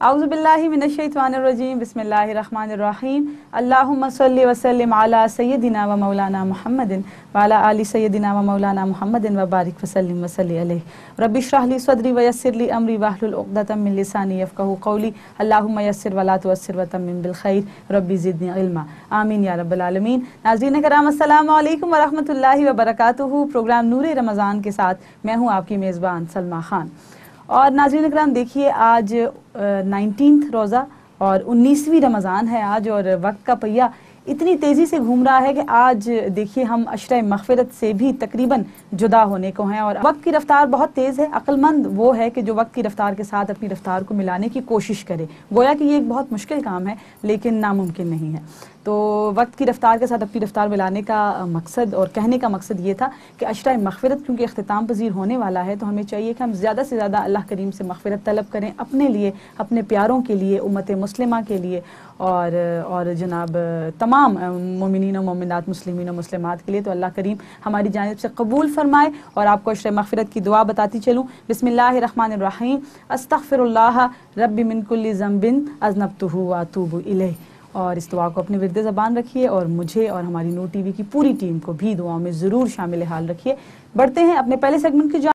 अऊज़ु बिल्लाहि मिनश्शैतानिर्रजीम बिस्मिल्लाहिर्रहमानिर्रहीम अल्लाहुम्मा सल्लि व सल्लिम अला सय्यदिना व मौलाना मुहम्मदिन व अला आलि सय्यदिना व मौलाना मुहम्मदिन व बारिक व सल्लिम व सल्लि अलैहि रब्बि इश्रह ली सदरी व यस्सिर ली अमरी वाहलुल उक़दतम मिन लिसानी यफ़क़हू क़ौली अल्लाहुम्मा यस्सिर व ला तुअस्सिर व तम्मिम बिल खैर रब्बि ज़िदनी इल्मा आमीन या रब्बल आलमीन। नाज़रीन करम अस्सलामु अलैकुम व रहमतुल्लाहि व बरकातुहू। प्रोग्राम नूरे रमज़ान के साथ मैं हूँ आपकी मेज़बान सलमा खान। और नाज़रीन करम देखिए, आज 19 रोज़ा और 19वीं रमज़ान है आज, और वक्त का पहिया इतनी तेज़ी से घूम रहा है कि आज देखिए हम अशरे मग़फ़िरत से भी तकरीबन जुदा होने को हैं। और वक्त की रफ़्तार बहुत तेज़ है। अक्लमंद वो है कि जो वक्त की रफ़्तार के साथ अपनी रफ़्तार को मिलाने की कोशिश करे। गोया कि ये एक बहुत मुश्किल काम है लेकिन नामुमकिन नहीं है। तो वक्त की रफ़्तार के साथ अपनी रफ़्तार मिलाने का मकसद और कहने का मकसद ये था कि अशरा मग़फ़िरत क्योंकि अख्तिताम पज़ीर होने वाला है, तो हमें चाहिए कि हम ज़्यादा से ज़्यादा अल्लाह करीम से मग़फ़िरत तलब करें, अपने लिए, अपने प्यारों के लिए, उम्मत मुस्लिमा के लिए और जनाब तमाम मोमिनीन और मोमिनात, मुस्लिमीन और मुस्लिमात के लिए। तो अल्लाह करीम हमारी जानिब से कबूल फ़रमाए। और आपको अशरा मग़फ़िरत की दुआ बताती चलूँ। बिस्मिल्लाहिर्रहमानिर्रहीम अस्तग़फ़िरुल्लाह रब्बी मिन कुल्लि ज़ंबिन अज़नबतुहु व अतूबु इलैह। और इस दुआ को अपने विर्द ज़बान रखिए और मुझे और हमारी नूर टीवी की पूरी टीम को भी दुआओं में ज़रूर शामिल हाल रखिए। बढ़ते हैं अपने पहले सेगमेंट की